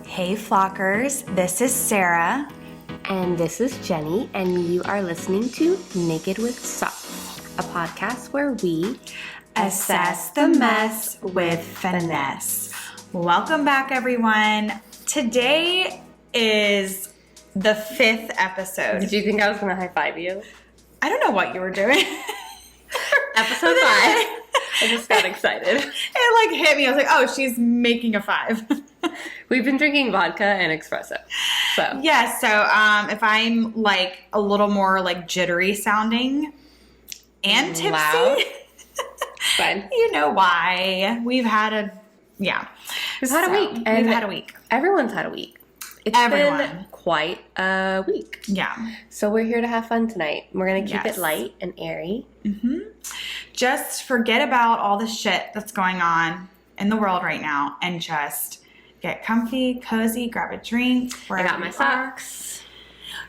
Hey Flockers, this is Sarah. And this is Jenny, and you are listening to Naked with Sauce, a podcast where we assess the mess with finesse. Welcome back, everyone. Today is the 5th episode. Did you think I was going to high five you? I don't know what you were doing. Episode 5. I just got excited. It hit me. I was like, oh, she's making a 5. We've been drinking vodka and espresso. So yeah, so if I'm a little more jittery sounding and tipsy, loud. Fine. You know why. We've had a week. We've had a week. Everyone's had a week. It's been quite a week. Yeah. So we're here to have fun tonight. We're going to keep it light and airy. Mm-hmm. Just forget about all the shit that's going on in the world right now and just get comfy, cozy, grab a drink. I got my socks.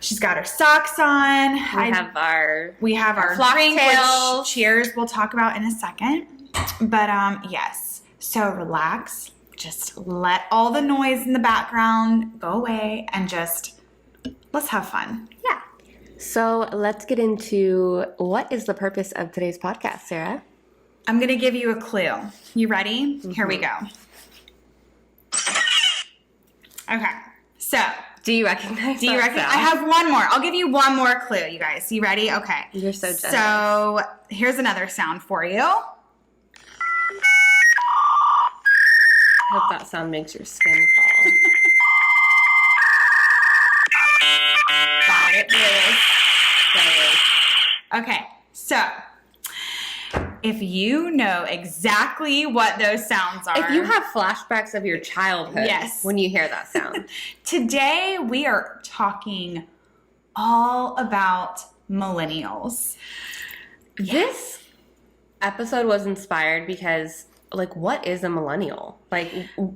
She's got her socks on. We have our drink, Flocktail. which cheers we'll talk about in a second. But yes, so relax. Just let all the noise in the background go away and just let's have fun. Yeah. So let's get into what is the purpose of today's podcast, Sarah? I'm going to give you a clue. You ready? Mm-hmm. Here we go. Okay. So, do you recognize I have one more. I'll give you one more clue, you guys. You ready? Okay. You're so generous. So, here's another sound for you. I hope that sound makes your skin crawl. Got it. Okay. So, if you know exactly what those sounds are. If you have flashbacks of your childhood. Yes. When you hear that sound. Today, we are talking all about millennials. This episode was inspired because, what is a millennial?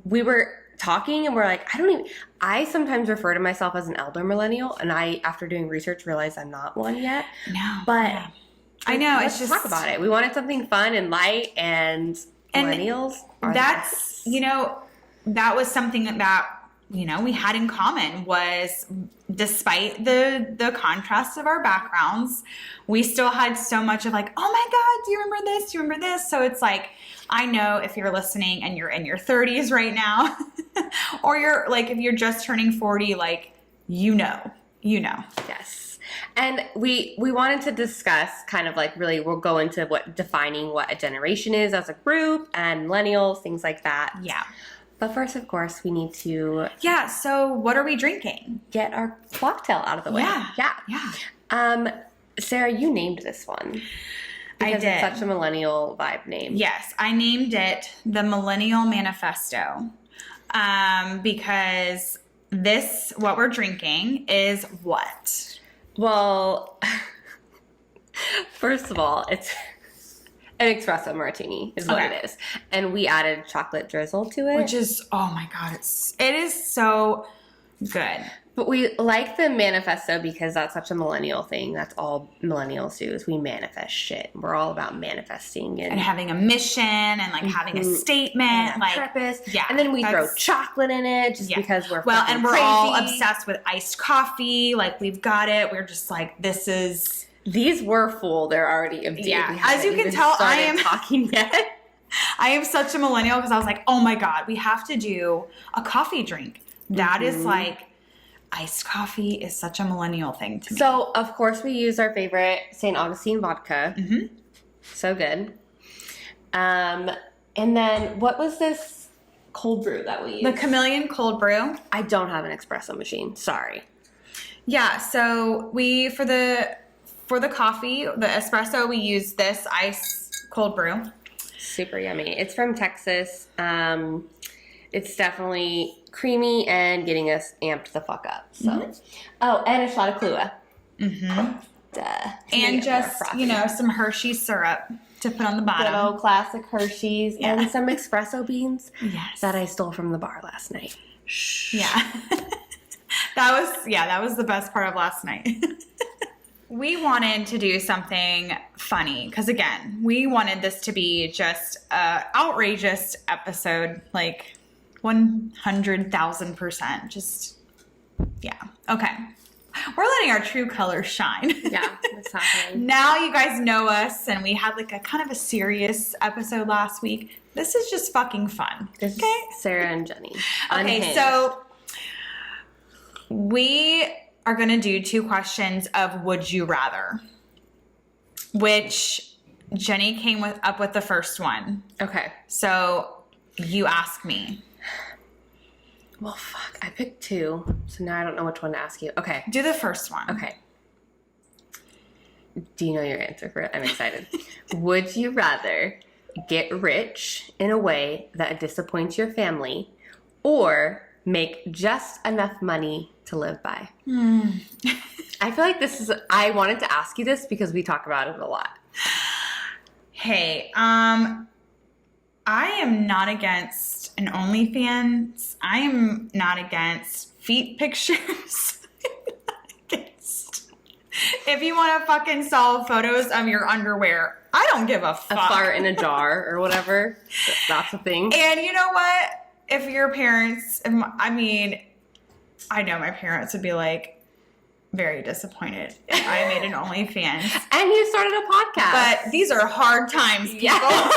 We were talking and we're I sometimes refer to myself as an elder millennial, and I, after doing research, realized I'm not one yet. No. But yeah. I know. Let's just talk about it. We wanted something fun and light, and millennials are that's, that was something that, we had in common was despite the contrast of our backgrounds, we still had so much of oh my God, do you remember this? Do you remember this? So it's I know if you're listening and you're in your 30s right now, or you're if you're just turning 40, you know. Yes. And we wanted to discuss really we'll go into defining what a generation is as a group and millennials, things like that. Yeah. But first, of course, we need to... Yeah, so what are we drinking? Get our Flocktail out of the way. Yeah. Sarah, you named this one. I did. It's such a millennial vibe name. Yes, I named it the Millennial Manifesto because what we're drinking is what? Well, first of all, it's an espresso martini is what it is. And we added chocolate drizzle to it. Which is, oh my God, it is so good. But we like the manifesto because that's such a millennial thing. That's all millennials do is we manifest shit. We're all about manifesting. And having a mission and having a statement. And purpose. Yeah. And then we throw chocolate in it just because we're and we're crazy. all obsessed with iced coffee. We've got it. We're just this is... These were full. They're already empty. Yeah. As you can tell, I am talking yet. I am such a millennial because I was oh my God, we have to do a coffee drink. That is iced coffee is such a millennial thing to me. So, of course, we use our favorite St. Augustine vodka. Mm-hmm. So good. And then, what was this cold brew that we used? The Chameleon cold brew. I don't have an espresso machine. Sorry. Yeah, so we, for the coffee, the espresso, we use this ice cold brew. Super yummy. It's from Texas. It's definitely creamy and getting us amped the fuck up. So, Oh, and a shot of Kahlua. Mm-hmm. Duh. And just, some Hershey's syrup to put on the bottom. Good old classic Hershey's and some espresso beans. Yes. That I stole from the bar last night. Yeah. That was the best part of last night. We wanted to do something funny because, again, we wanted this to be just an outrageous episode. 100,000%. Just, yeah. Okay. We're letting our true colors shine. Yeah, that's happening. Now you guys know us, and we had like a kind of a serious episode last week. This is just fucking fun. This okay? is Sarah and Jenny. Okay, Unhinged. so we are going to do 2 questions of Would You Rather, which Jenny came up with the first one. Okay. So you ask me. Well, fuck. I picked 2, so now I don't know which one to ask you. Okay. Do the first one. Okay. Do you know your answer for it? I'm excited. Would you rather get rich in a way that disappoints your family or make just enough money to live by? I feel like I wanted to ask you this because we talk about it a lot. Hey, I am not against an OnlyFans. I am not against feet pictures. If you want to fucking sell photos of your underwear, I don't give a fuck. A fart in a jar or whatever. That's a thing. And you know what? If your parents, I know my parents would be like very disappointed if I made an OnlyFans. And you started a podcast. But these are hard times, people. Yes.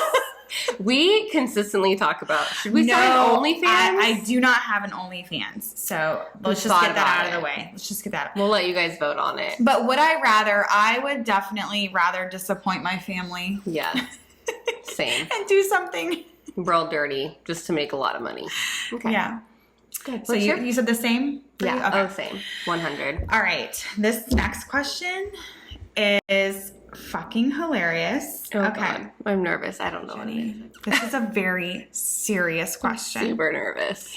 We consistently talk about, should we start an OnlyFans? I do not have an OnlyFans. So let's just get that out of the way. Let's just get that. We'll let you guys vote on it. But I would definitely rather disappoint my family. Yeah. Same. And do something Real dirty just to make a lot of money. Okay. Yeah. Good. So you said the same? Yeah. Okay. Oh, same. 100. All right. This next question is fucking hilarious. Oh, okay. God. I'm nervous. I don't know what it is. This is a very serious question. Super nervous.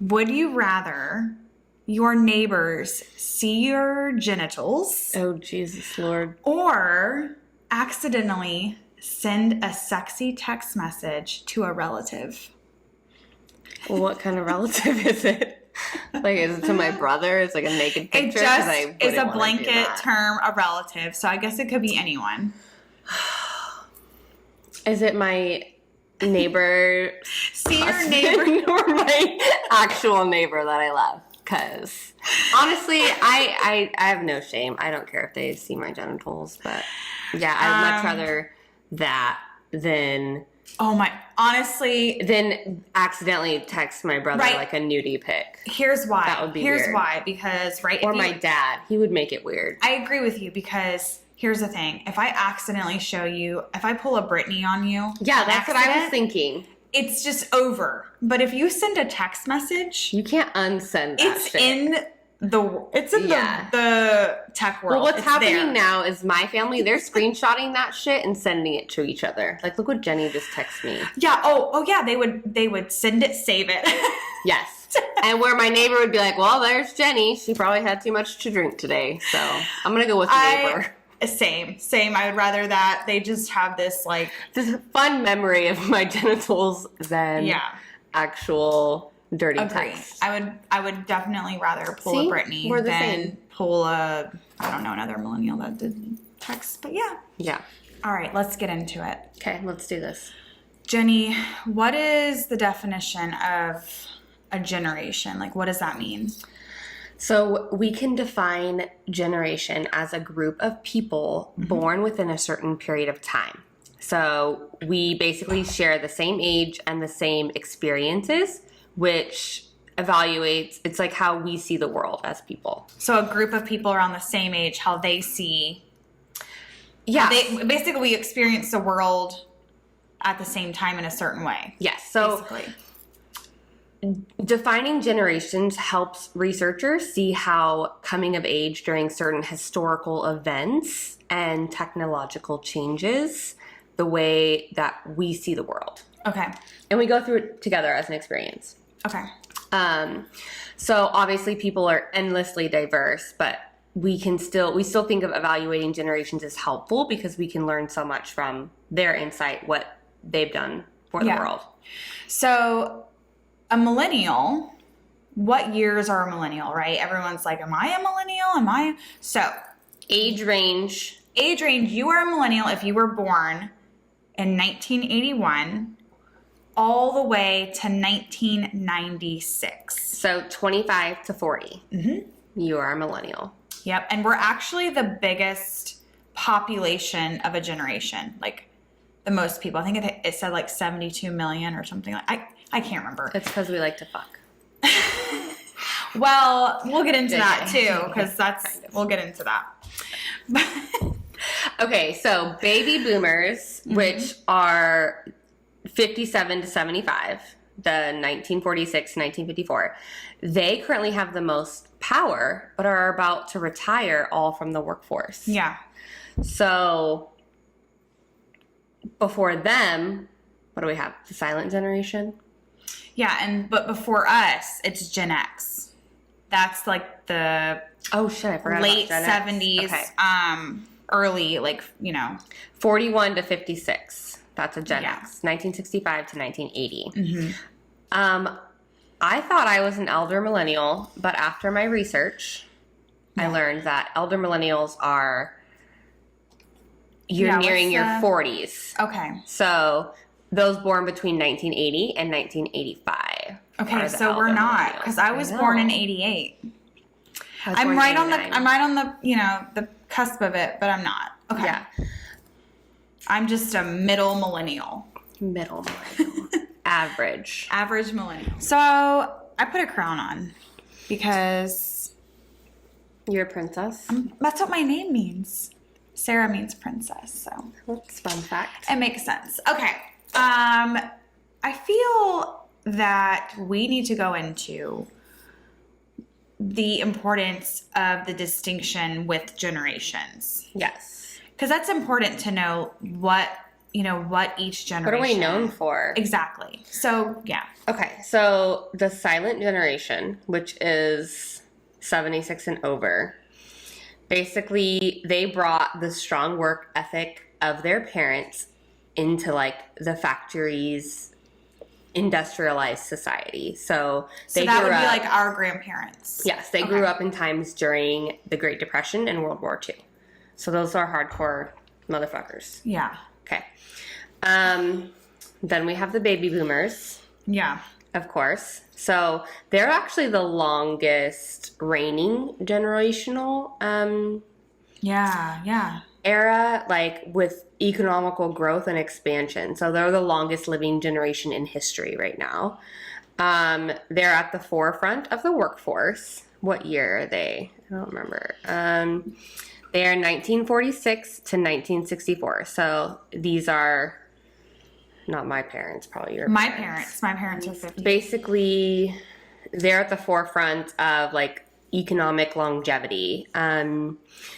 Would you rather your neighbors see your genitals Oh, Jesus Lord. or accidentally send a sexy text message to a relative? Well, what kind of relative is it? Like, is it to my brother? It's like a naked picture? It just is a blanket term, a relative. So I guess it could be anyone. Is it my neighbor? See your neighbor. Or my actual neighbor that I love? Because honestly, I have no shame. I don't care if they see my genitals. But yeah, I'd much rather that than... Oh my, honestly. Then accidentally text my brother like a nudie pic. Here's why. That would be Here's weird. why. Because, Or my dad. He would make it weird. I agree with you because here's the thing. If I accidentally show you, if I pull a Britney on you. Yeah, that's what I was thinking. It's just over. But if you send a text message. You can't unsend that It's shit. in the tech world. Well, what's It's happening there. now is my family, they're screenshotting that shit and sending it to each other. Like, look what Jenny just texted me. Yeah. Oh yeah. They would send it, save it. Yes. And where my neighbor would be like, well, there's Jenny. She probably had too much to drink today. So I'm going to go with the neighbor. Same. I would rather that they just have this like This fun memory of my genitals than actual dirty text. I would definitely rather pull a Britney We're the than same. pull a another millennial that did text. But yeah. Yeah. All right, let's get into it. Okay, let's do this. Jenny, what is the definition of a generation? Like, what does that mean? So we can define generation as a group of people born within a certain period of time. So we basically share the same age and the same experiences, which evaluates, it's like how we see the world as people. So a group of people around the same age, how they see. Yeah. Basically, we experience the world at the same time in a certain way. Yes. So basically. Defining generations helps researchers see how coming of age during certain historical events and technological changes the way that we see the world. Okay. And we go through it together as an experience. Okay. So obviously people are endlessly diverse, but we still think of evaluating generations as helpful because we can learn so much from their insight, what they've done for the world. So a millennial, what years are a millennial, right? Everyone's like, am I a millennial? So age range, you are a millennial if you were born in 1981 all the way to 1996. So 25 to 40. Mm-hmm. You are a millennial. Yep. And we're actually the biggest population of a generation. Like the most people. I think it said like 72 million or something. I can't remember. It's because we like to fuck. Well, we'll get into that too, because we'll get into that. Okay, so baby boomers, which are 57 to 75, the 1946 to 1954, they currently have the most power, but are about to retire all from the workforce. Yeah. So before them, what do we have? The silent generation? Yeah, but before us, it's Gen X. That's like the I forgot late about Gen 70s, X. early, 41 to 56. That's a Gen Yeah. X. 1965 to 1980. Mm-hmm. I thought I was an elder millennial, but after my research, I learned that elder millennials are nearing your 40s. Okay. So those born between 1980 and 1985. Okay, so we're not, because I was born in 88. I'm right on the the cusp of it, but I'm not. Okay. Yeah. I'm just a middle millennial. Middle millennial. Average. Average millennial. So I put a crown on because You're a princess. that's what my name means. Sarah means princess, so That's a fun fact. it makes sense. Okay. I feel that we need to go into the importance of the distinction with generations. Yes. Because that's important to know what each generation. What are we known for? Exactly. So, yeah. Okay, so the silent generation, which is 76 and over, basically they brought the strong work ethic of their parents into like the factories, industrialized society. So they that grew would be up, like our grandparents. yes, they grew up in times during the Great Depression and World War II. So those are hardcore motherfuckers. Yeah. Okay. Then we have the baby boomers, Yeah. of course. So they're actually the longest reigning generational Yeah. era, like with economical growth and expansion. So they're the longest living generation in history right now. They're at the forefront of the workforce. What year are they? I don't remember. They are 1946 to 1964. So these are not my parents, probably your My parents are 50. Basically, they're at the forefront of like economic longevity.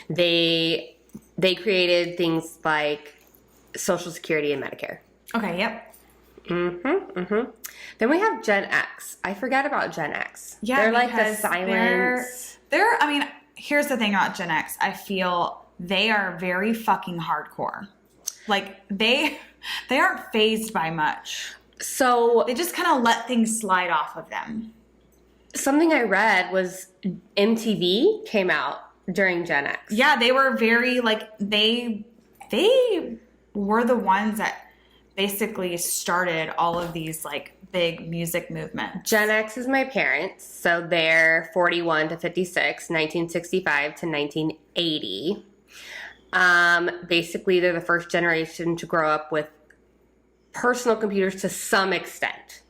They created things like Social Security and Medicare. Okay, yep. Then we have Gen X. I forgot about Gen X. Yeah, they're like the because silent. Here's the thing about Gen X. I feel they are very fucking hardcore. Like they aren't phased by much. So They just kind of let things slide off of them. something I read was MTV came out during Gen X. Yeah, they were very they were the ones that basically started all of these like big music movements. Gen X is my parents, so they're 41 to 56, 1965 to 1980. Basically, they're the first generation to grow up with personal computers to some extent.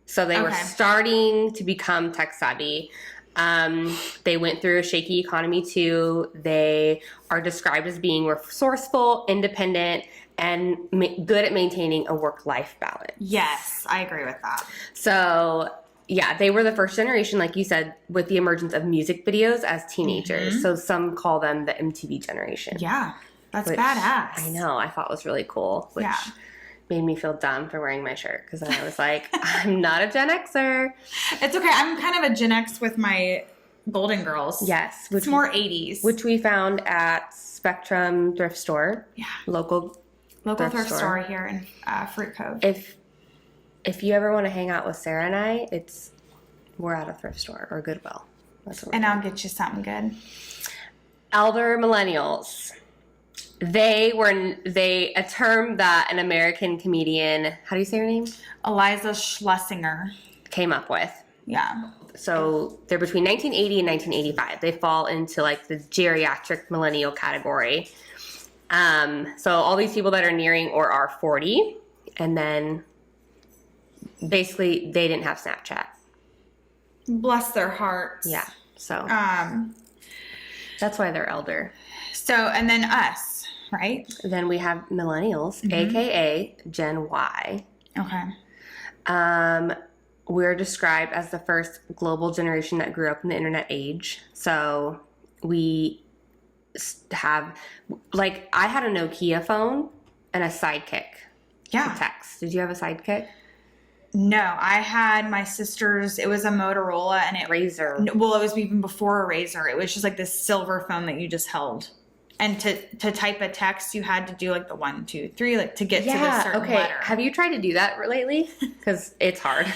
So they were starting to become tech savvy. They went through a shaky economy too. They are described as being resourceful, independent, and good at maintaining a work-life balance. Yes, I agree with that. So, yeah, they were the first generation, like you said, with the emergence of music videos as teenagers. So some call them the MTV generation. Yeah, that's which badass. I know, I thought was really cool, which made me feel dumb for wearing my shirt because I was like, I'm not a Gen Xer. It's okay. I'm kind of a Gen X with my Golden Girls. Yes. It's more 80s. Which we found at Spectrum Thrift Store. Yeah. Local thrift store here in Fruit Cove. If you ever want to hang out with Sarah and I, we're at a thrift store or Goodwill. That's what and I'll get you something good. Elder millennials. a term that an American comedian, how do you say her name? Eliza Schlesinger. Came up with. Yeah. So they're between 1980 and 1985. They fall into like the geriatric millennial category. So all these people that are nearing or are 40, and then basically they didn't have Snapchat. Bless their hearts. Yeah. So that's why they're elder. So, and then us, right? Then we have millennials, aka Gen Y. Okay. We're described as the first global generation that grew up in the internet age. So we have, like, I had a Nokia phone and a Sidekick. Yeah. To text. Did you have a Sidekick? No, I had my sister's. It was a Motorola, and Razor. Well, it was even before a Razor. It was just like this silver phone that you just held. And to type a text, you had to do like the 1, 2, 3, like to get to the certain letter. Have you tried to do that lately? Because it's hard.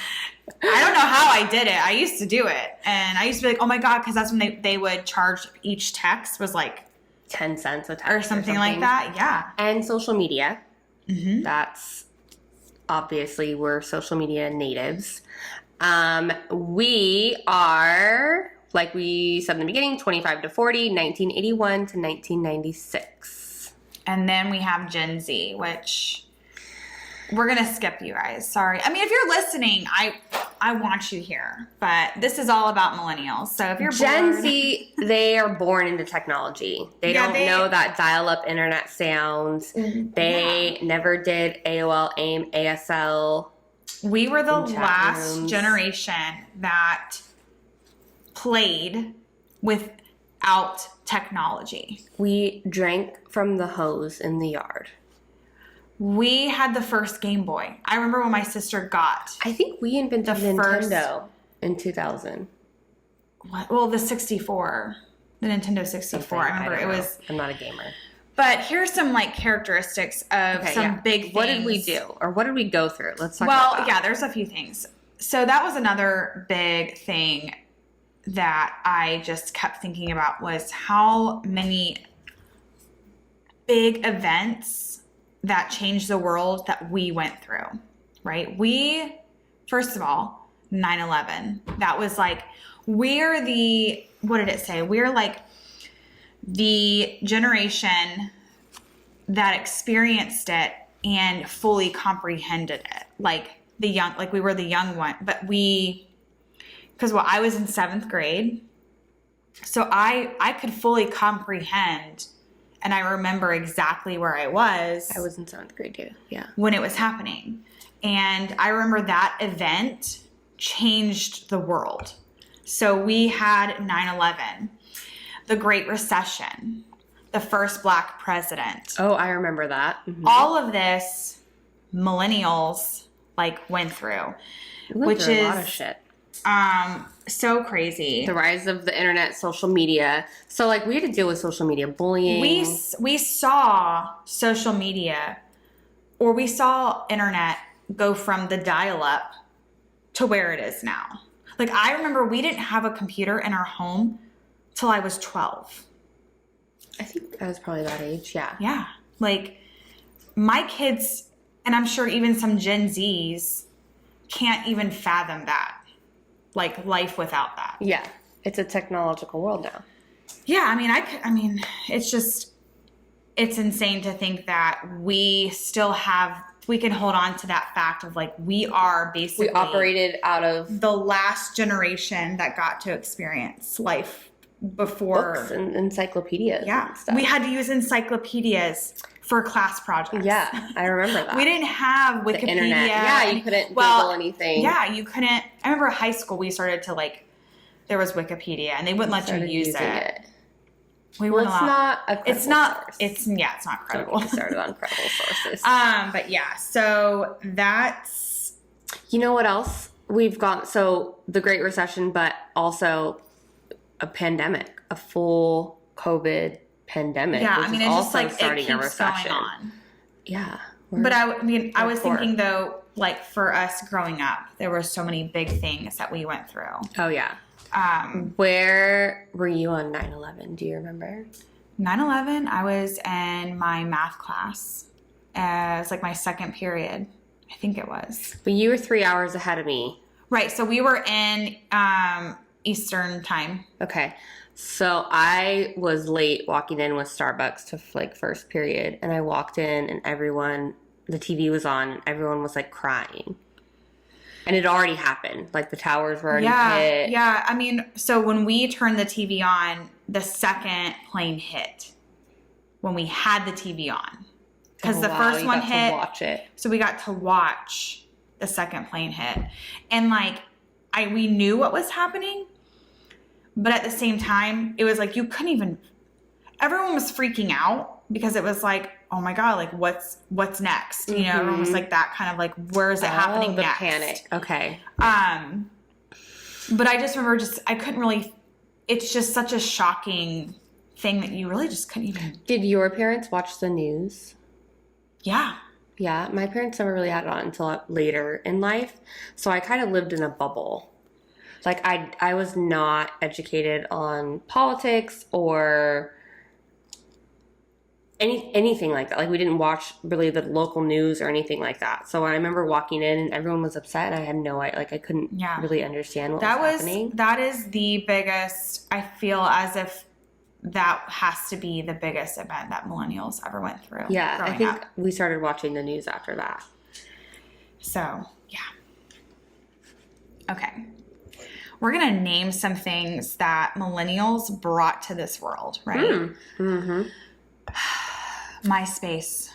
I don't know how I did it. I used to do it. And I used to be like, oh my God, because that's when they would charge each text was like 10 cents a text. Or something like that. Yeah. And social media. Mm-hmm. That's obviously we're social media natives. We are, like we said in the beginning, 25 to 40, 1981 to 1996. And then we have Gen Z, which we're going to skip you guys. Sorry. I mean, if you're listening, I want you here. But this is all about millennials. So if you're Gen bored, Z, they are born into technology. They don't know that dial-up internet sounds. They never did AOL, AIM, ASL. We were the last generation that played without technology. We drank from the hose in the yard. We had the first Game Boy. I remember when my sister got. I think we invented Nintendo in 2000. What? Well, the 64. The Nintendo 64. I remember it was. I'm not a gamer. But here's some like characteristics of big things. What did we do? Or what did we go through? Let's talk about that. Well, yeah, there's a few things. So that was another big thing that I just kept thinking about was how many big events that changed the world that we went through, right? We, first of all, 9/11. That was like, we're the, what did it say? We're like the generation that experienced it and fully comprehended it. Like the young, like we were the young one, but because I was in 7th grade. So I could fully comprehend. And I remember exactly where I was. I was in 7th grade too, yeah. When it was happening. And I remember that event changed the world. So we had 9/11, the Great Recession, the first Black president. Oh, I remember that. Mm-hmm. All of this, millennials like went through. Which is a lot of shit. So crazy. The rise of the internet, social media. So like we had to deal with social media bullying. We saw social media, or we saw internet go from the dial-up to where it is now. Like I remember we didn't have a computer in our home till I was 12. I think I was probably that age, yeah. Yeah. Like my kids, and I'm sure even some Gen Zs can't even fathom that. Like life without that. Yeah. It's a technological world now. Yeah, I mean, it's insane to think that we can hold on to that fact of like, we are basically. We operated out of the last generation that got to experience life before. Books and encyclopedias. Yeah. And stuff. We had to use encyclopedias for class projects. Yeah, I remember that. We didn't have Wikipedia. The internet. Yeah, you couldn't Google anything. Yeah, you couldn't. I remember high school, we started to like, there was Wikipedia and they wouldn't let you use it. We weren't allowed. Not a credible source. It's not credible. Don't get me started on credible sources. But yeah, so that's. You know what else we've got? So the Great Recession, but also a pandemic, a full COVID pandemic. Yeah, I mean, it's just like starting it keeps a recession. going on. Yeah, but I was thinking though, like for us growing up, there were so many big things that we went through. Oh yeah. Where were you on 9/11? Do you remember? 9/11, I was in my math class. It was like my second period. I think it was. But you were 3 hours ahead of me. Right. So we were in Eastern time. Okay. So I was late walking in with Starbucks to like first period, and I walked in and the TV was on, and everyone was like crying. And it already happened. Like the towers were already hit. Yeah. I mean, so when we turned the TV on, the second plane hit when we had the TV on. Because the first one hit. To watch it. So we got to watch the second plane hit. And like, we knew what was happening. But at the same time, it was like you couldn't even, everyone was freaking out because it was like, oh my God, like what's next? You know, everyone was like that kind of like, where is it happening next? Panic. Okay. But I just remember I couldn't really, it's just such a shocking thing that you really just couldn't even. Did your parents watch the news? Yeah. Yeah. My parents never really had it on until later in life. So I kind of lived in a bubble. Like, I was not educated on politics or anything like that. Like, we didn't watch really the local news or anything like that. So I remember walking in and everyone was upset and I had no idea. Like, I couldn't really understand what was happening. That is the biggest, I feel as if that has to be the biggest event that millennials ever went through. Yeah, I think we started watching the news after that. So, yeah. Okay. We're going to name some things that millennials brought to this world, right? Mm-hmm. MySpace.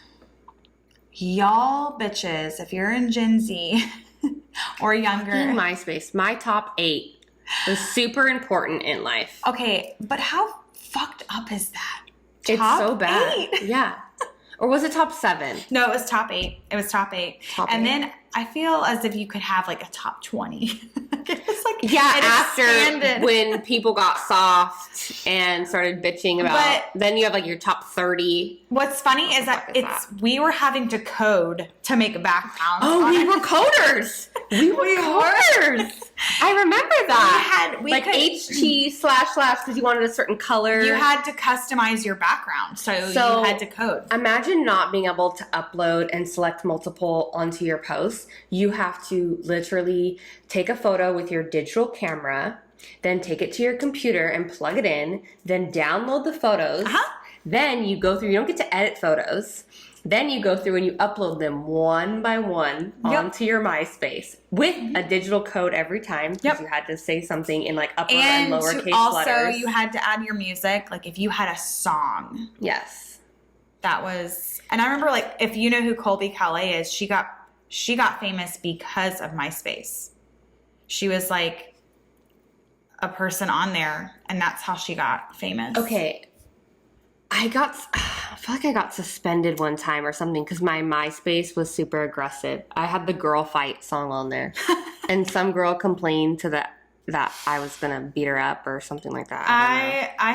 Y'all bitches, if you're in Gen Z or younger. MySpace. My top 8 was super important in life. Okay, but how fucked up is that? It's so bad. 8? Yeah. Or was it top 7? No, it was top 8. It was top 8. And then I feel as if you could have like a top 20. It's like, after when people got soft and started bitching about, then you have like your top 30. What's funny is that we were having to code to make backgrounds. Oh, we were coders. We were coders. I remember that. We had HT / because you wanted a certain color. You had to customize your background, so you had to code. Imagine not being able to upload and select multiple onto your posts. You have to literally take a photo with your digital camera, then take it to your computer and plug it in, then download the photos. Then you go through, you don't get to edit photos. Then you go through and you upload them one by one onto your MySpace with a digital code every time because you had to say something in like upper and lowercase letters. Also, you had to add your music. Like if you had a song. Yes. That was, and I remember like, if you know who Colby Calais is, she got famous because of MySpace. She was like a person on there and that's how she got famous. Okay. I feel like I got suspended one time or something because my MySpace was super aggressive. I had the girl fight song on there. And some girl complained to that I was going to beat her up or something like that. I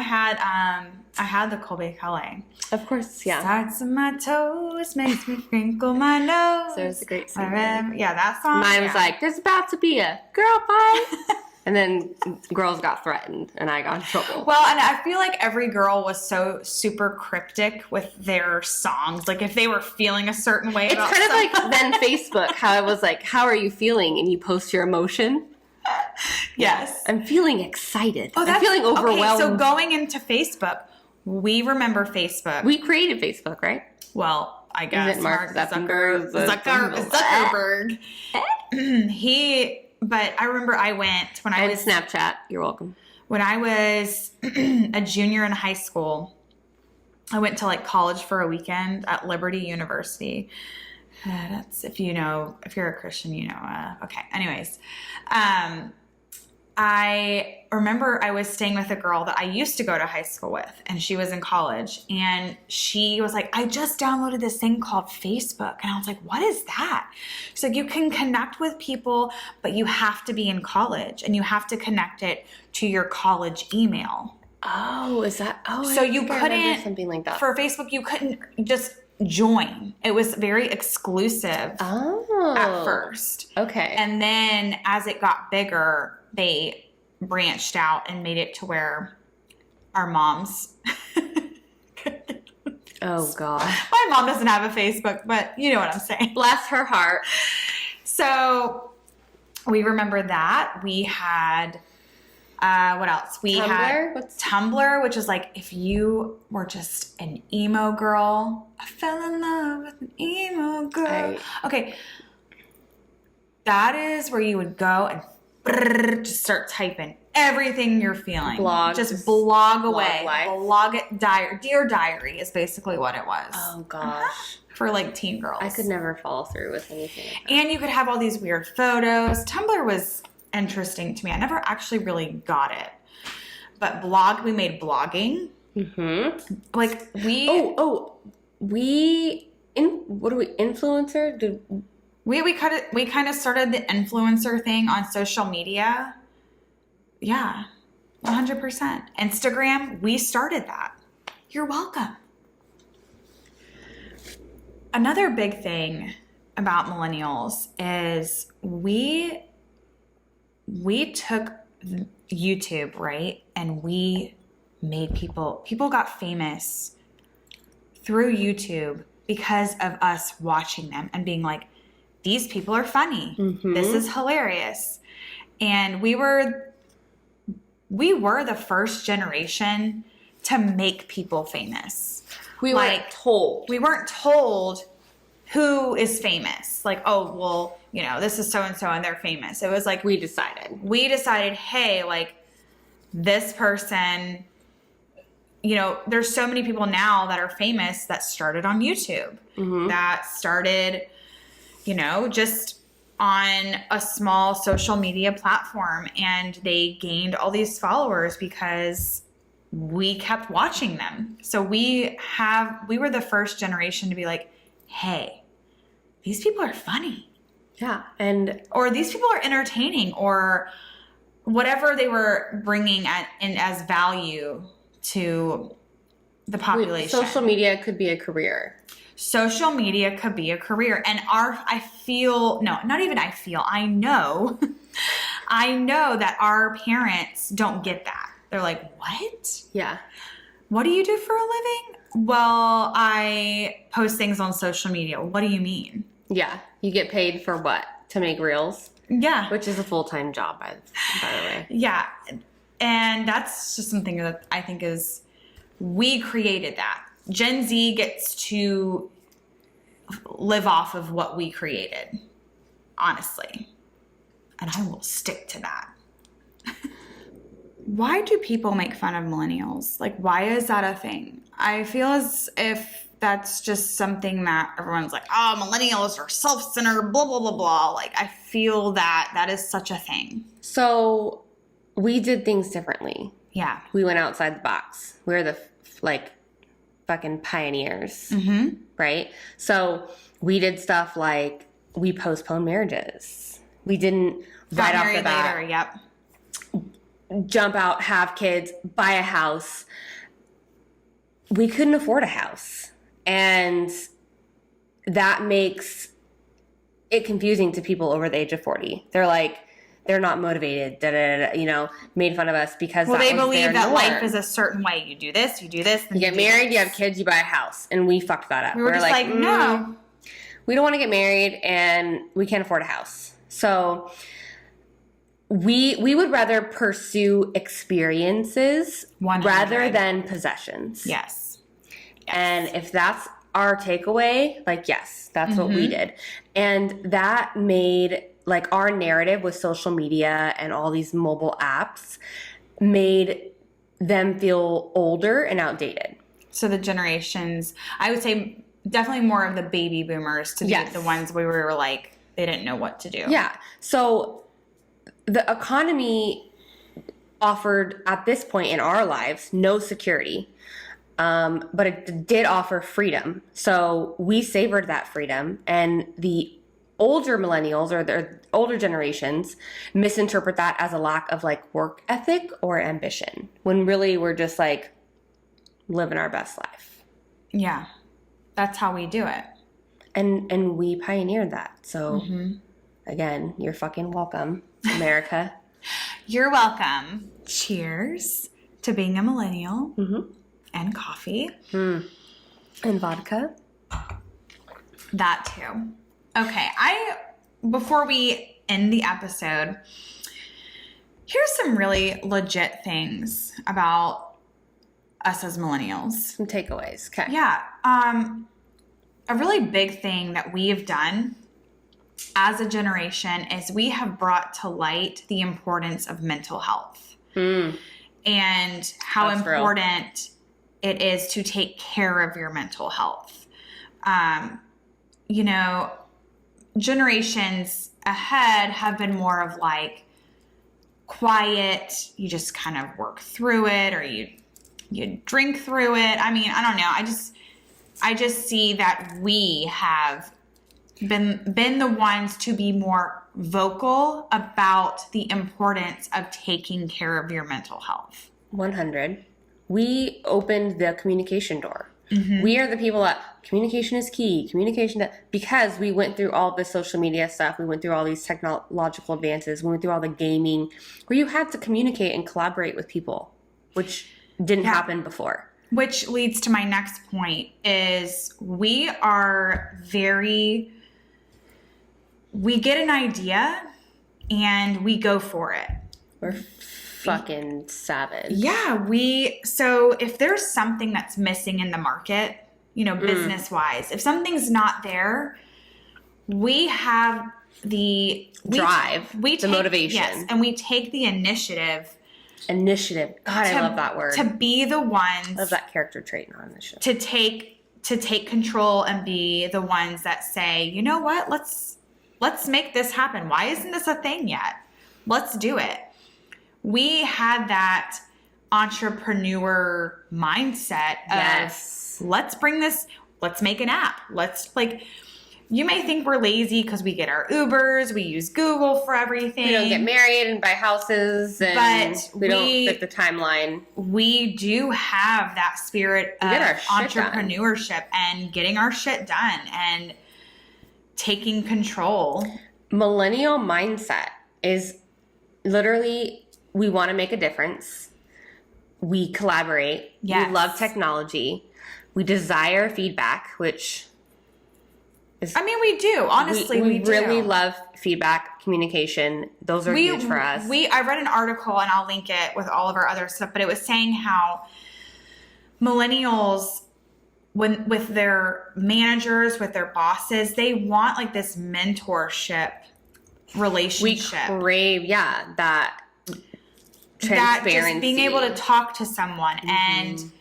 had the Colby Calais. Of course, yeah. Starts on my toes, makes me crinkle my nose. So it's a great song. Yeah, that song. Mine was like, there's about to be a girl fight. And then girls got threatened and I got in trouble. Well, and I feel like every girl was so super cryptic with their songs. Like if they were feeling a certain way about something. It's kind of like then Facebook, how it was like, how are you feeling? And you post your emotion. Yes. I'm feeling excited. I'm feeling overwhelmed. Okay, so going into Facebook, we remember Facebook. We created Facebook, right? Well, I guess Mark Zuckerberg. But I remember I went when I was Snapchat. You're welcome. When I was a junior in high school, I went to like college for a weekend at Liberty University. That's if you're a Christian, you know. Okay. Anyways, I remember I was staying with a girl that I used to go to high school with, and she was in college, and she was like, I just downloaded this thing called Facebook. And I was like, what is that? She's like, you can connect with people, but you have to be in college and you have to connect it to your college email. Oh, is that? Oh, so you couldn't, something like that. For Facebook, you couldn't just join. It was very exclusive at first. Okay. And then as it got bigger, they branched out and made it to where our moms Oh, gosh. My mom doesn't have a Facebook, but you know what I'm saying. Bless her heart. So we remember that. We had, what else? We had Tumblr, which is like if you were just an emo girl. I fell in love with an emo girl. Okay. That is where you would go and just start typing everything you're feeling. Just blog away. Blog it. Dear Diary is basically what it was. Oh, gosh. For like teen girls. I could never follow through with anything like that. And you could have all these weird photos. Tumblr was interesting to me. I never actually really got it. But we made blogging. Mm-hmm. Like we... what are we, influencer? We kind of started the influencer thing on social media. Yeah, 100%. Instagram, we started that. You're welcome. Another big thing about millennials is we took YouTube, right? And we made people got famous through YouTube because of us watching them and being like, these people are funny. Mm-hmm. This is hilarious. And we were the first generation to make people famous. We weren't told. We weren't told who is famous. Like, oh, well, you know, this is so-and-so and they're famous. It was like... We decided, hey, like, this person... You know, there's so many people now that are famous that started on YouTube. Mm-hmm. That started, you know, just on a small social media platform. And they gained all these followers because... we kept watching them. So we were the first generation to be like, hey, these people are funny. Yeah. Or these people are entertaining, or whatever they were bringing in as value to the population. Social media could be a career. Social media could be a career. And I know, I know that our parents don't get that. They're like, what? Yeah. What do you do for a living? Well, I post things on social media. What do you mean? Yeah. You get paid for what? To make reels? Yeah. Which is a full-time job, by the way. Yeah. And that's just something that I think we created that. Gen Z gets to live off of what we created, honestly. And I will stick to that. Why do people make fun of millennials? Like, why is that a thing? I feel as if that's just something that everyone's like, oh, millennials are self-centered, blah, blah, blah, blah. Like, I feel that is such a thing. So we did things differently. Yeah. We went outside the box. We were the, fucking pioneers. Mm-hmm. Right? So we did stuff like we postponed marriages. We didn't right off the bat. Later, yep. Jump out, have kids, buy a house. We couldn't afford a house. And that makes it confusing to people over the age of 40. They're like, they're not motivated, made fun of us because they believe that life is a certain way. You do this, you get married, you have kids, you buy a house. And we fucked that up. We were just like, no. We don't want to get married and we can't afford a house. So we would rather pursue experiences 100. rather than possessions. Yes. And if that's our takeaway, yes, that's what we did. And that made, our narrative with social media and all these mobile apps made them feel older and outdated. So the generations, I would say definitely more of the baby boomers to be the ones where we were like, they didn't know what to do. Yeah. So the economy offered, at this point in our lives, no security, but it did offer freedom. So we savored that freedom, and the older millennials or the older generations misinterpret that as a lack of work ethic or ambition, when really we're just living our best life. Yeah, that's how we do it. And we pioneered that. So again, you're fucking welcome, America. You're welcome. Cheers to being a millennial and coffee. And vodka. That too. Okay, before we end the episode, here's some really legit things about us as millennials. Some takeaways. Okay. Yeah. A really big thing that we've done as a generation is we have brought to light the importance of mental health and how That's important it is to take care of your mental health. Generations ahead have been more of like quiet, you just kind of work through it, or you drink through it. I mean, I don't know. I just see that we have been the ones to be more vocal about the importance of taking care of your mental health. 100. We opened the communication door. Mm-hmm. We are the people that communication is key. Because we went through all the social media stuff. We went through all these technological advances. We went through all the gaming where you had to communicate and collaborate with people, which didn't happen before. Which leads to my next point is we get an idea and we go for it. We're fucking savage. Yeah, so if there's something that's missing in the market, business wise, if something's not there, we have the drive, the motivation. Yes, and we take the initiative. God, I love that word. To be the ones. I love that character trait in our initiative. To take control and be the ones that say, you know what, let's make this happen. Why isn't this a thing yet? Let's do it. We had that entrepreneur mindset of let's make an app. You may think we're lazy because we get our Ubers, we use Google for everything. We don't get married and buy houses, and we don't fit the timeline. We do have that spirit of entrepreneurship and getting our shit done and taking control. Millennial mindset is literally, we want to make a difference. We collaborate. Yes. We love technology. We desire feedback, which is... we do. Honestly, we do. We really love feedback, communication. Those are huge for us. I read an article, and I'll link it with all of our other stuff, but it was saying how millennials, with their managers, with their bosses, they want like this mentorship relationship. We crave, that transparency. That just being able to talk to someone and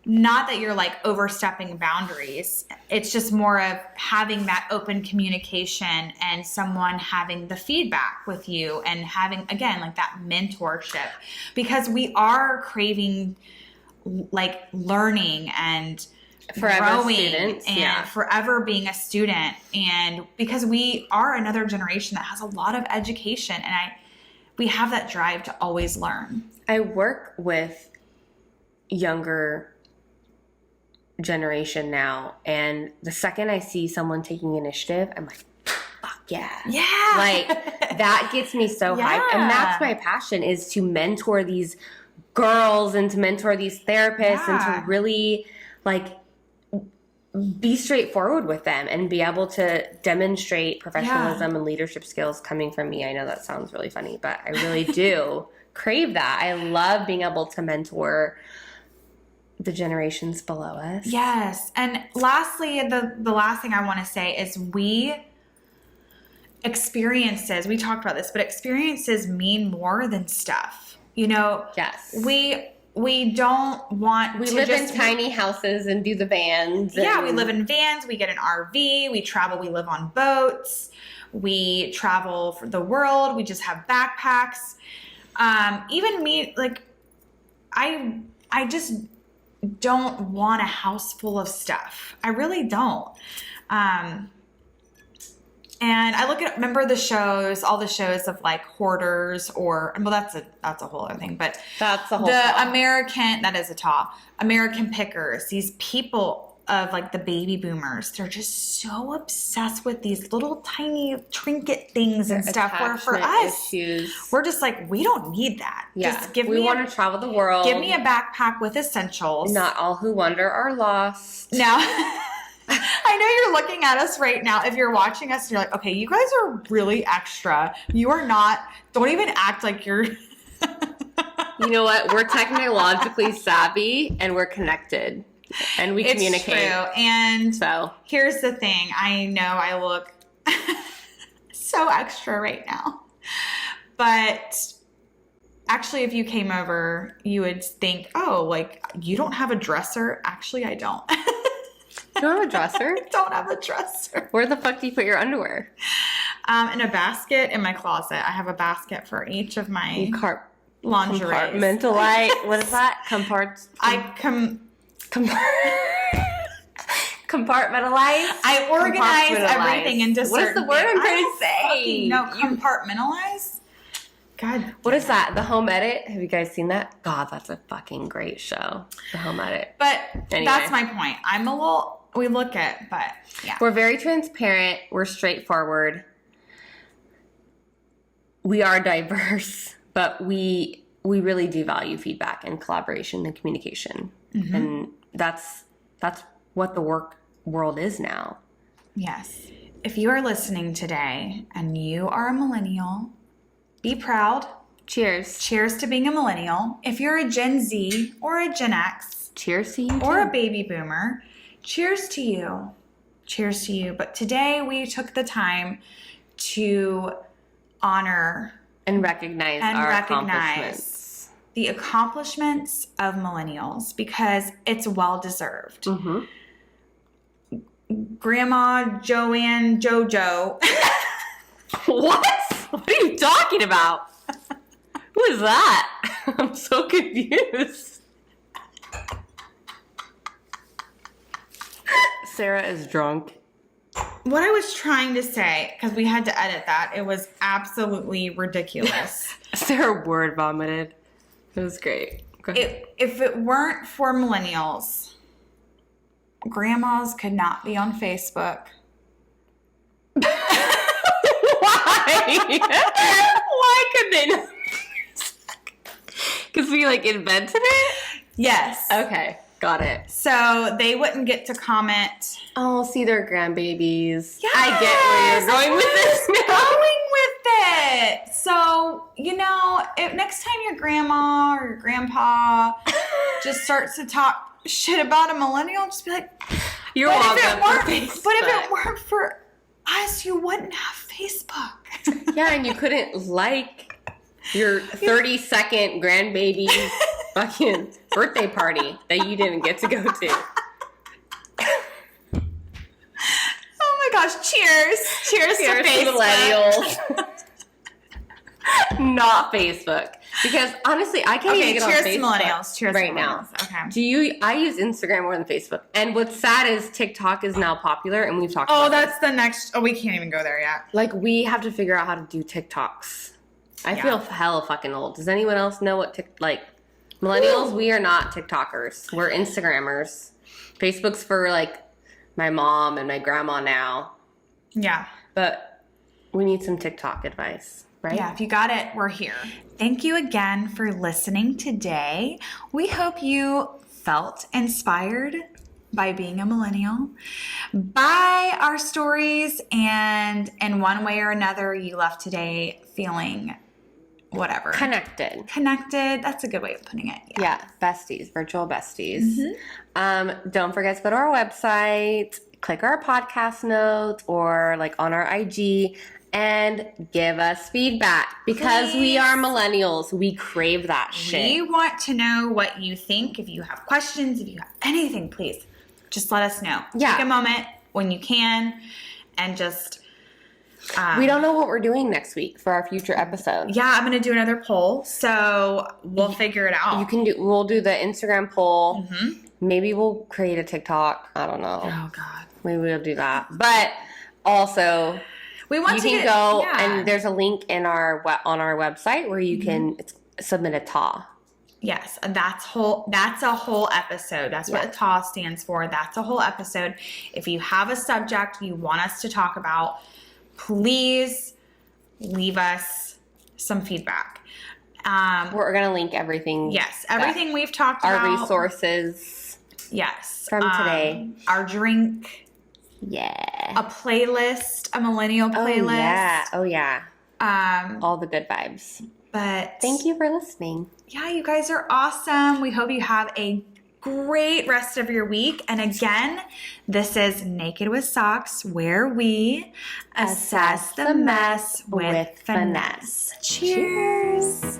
not that you're like overstepping boundaries. It's just more of having that open communication and someone having the feedback with you and having, again, like that mentorship, because we are craving like learning and forever growing students, and forever being a student. And because we are another generation that has a lot of education, and we have that drive to always learn. I work with younger generation now, and the second I see someone taking initiative, I'm like, fuck yeah. Yeah. Like, that gets me so hyped. And that's my passion, is to mentor these girls and to mentor these therapists and to really like be straightforward with them and be able to demonstrate professionalism and leadership skills coming from me. I know that sounds really funny, but I really do crave that. I love being able to mentor the generations below us. Yes. And lastly, the last thing I want to say is we talked about this, but experiences mean more than stuff. Yes. We don't want we to live in tiny houses and do the vans. Yeah, we live in vans. We get an RV. We travel. We live on boats. We travel for the world. We just have backpacks. Even me, like, I just don't want a house full of stuff. I really don't. And I remember all the shows of like hoarders that's a whole other thing, but that's a whole that is a TAWE. American Pickers, these people of like the baby boomers. They're just so obsessed with these little tiny trinket things and stuff. Where for us, we're just like, we don't need that. Yeah. Just give we me want to travel the world. Give me a backpack with essentials. Not all who wander are lost. Now, I know you're looking at us right now. If you're watching us, you're like, okay, you guys are really extra. You are not. Don't even act like you're. You know what? We're technologically savvy and we're connected and we communicate. It's true. And so here's the thing. I know I look so extra right now, but actually, if you came over, you would think, oh, like, you don't have a dresser. Actually, I don't. You don't have a dresser? I don't have a dresser. Where the fuck do you put your underwear? In a basket in my closet. I have a basket for each of my lingerie. Compartmentalize. What is that? Compartmentalize. I organize everything into certain. What is the word I'm trying to say? No, compartmentalize. God. What is that? The Home Edit? Have you guys seen that? God, that's a fucking great show. The Home Edit. But anyway. That's my point. We look at, but yeah. We're very transparent. We're straightforward. We are diverse, but we really do value feedback and collaboration and communication. Mm-hmm. And that's what the work world is now. Yes. If you are listening today and you are a millennial, be proud. Cheers. Cheers to being a millennial. If you're a Gen Z or a Gen X. Cheers to you. Or a baby boomer. Cheers to you. Cheers to you. But today we took the time to honor and recognize accomplishments. The accomplishments of millennials because it's well deserved. Mm-hmm. Grandma Joanne Jojo. What? What are you talking about? Who is that? I'm so confused. Sarah is drunk. What I was trying to say, because we had to edit that, it was absolutely ridiculous. Sarah word vomited. It was great. If it weren't for millennials, grandmas could not be on Facebook. Why? Why could they not? Because we invented it? Yes. Okay. Got it. So they wouldn't get to comment. Oh, see their grandbabies. Yes, I get where you're going with this now. Going with it. So, if next time your grandma or your grandpa just starts to talk shit about a millennial, just be like, you're welcome. But if it weren't for us, you wouldn't have Facebook. Yeah, and you couldn't like your 30-second grandbaby's fucking birthday party that you didn't get to go to. Oh my gosh, cheers. Cheers to Facebook. Millennials. Not Facebook. Because honestly, I can't even get on Facebook. Cheers to millennials. Cheers right to millennials. now. Okay. I use Instagram more than Facebook. And what's sad is TikTok is now popular and we've talked about that's the next. Oh, we can't even go there yet. We have to figure out how to do TikToks. I feel hella fucking old. Does anyone else know what millennials? We are not TikTokers. We're Instagrammers. Facebook's for my mom and my grandma now. Yeah. But we need some TikTok advice. Right? Yeah, if you got it, we're here. Thank you again for listening today. We hope you felt inspired by being a millennial, by our stories, and in one way or another, you left today feeling whatever. Connected. That's a good way of putting it. Yeah, besties, virtual besties. Mm-hmm. Don't forget to go to our website, click our podcast notes, or on our IG, and give us feedback because we are millennials. We crave that shit. We want to know what you think. If you have questions, if you have anything, please just let us know. Yeah. Take a moment when you can and just... we don't know what we're doing next week for our future episode. Yeah, I'm going to do another poll, so we'll figure it out. We'll do the Instagram poll. Mm-hmm. Maybe we'll create a TikTok. I don't know. Oh, God. Maybe we'll do that. But also... you can go and there's a link on our website where you can submit a TAWE. Yes, that's a whole episode. That's what TAWE stands for. That's a whole episode. If you have a subject you want us to talk about, please leave us some feedback. We're going to link everything. Yes, everything we've talked about. Our resources. Yes. From today. Our drink. Yeah. A playlist, a millennial playlist. Oh, yeah. All the good vibes. But thank you for listening. Yeah, you guys are awesome. We hope you have a great rest of your week. And again, this is Naked with Socks, where we assess the mess with finesse. Cheers.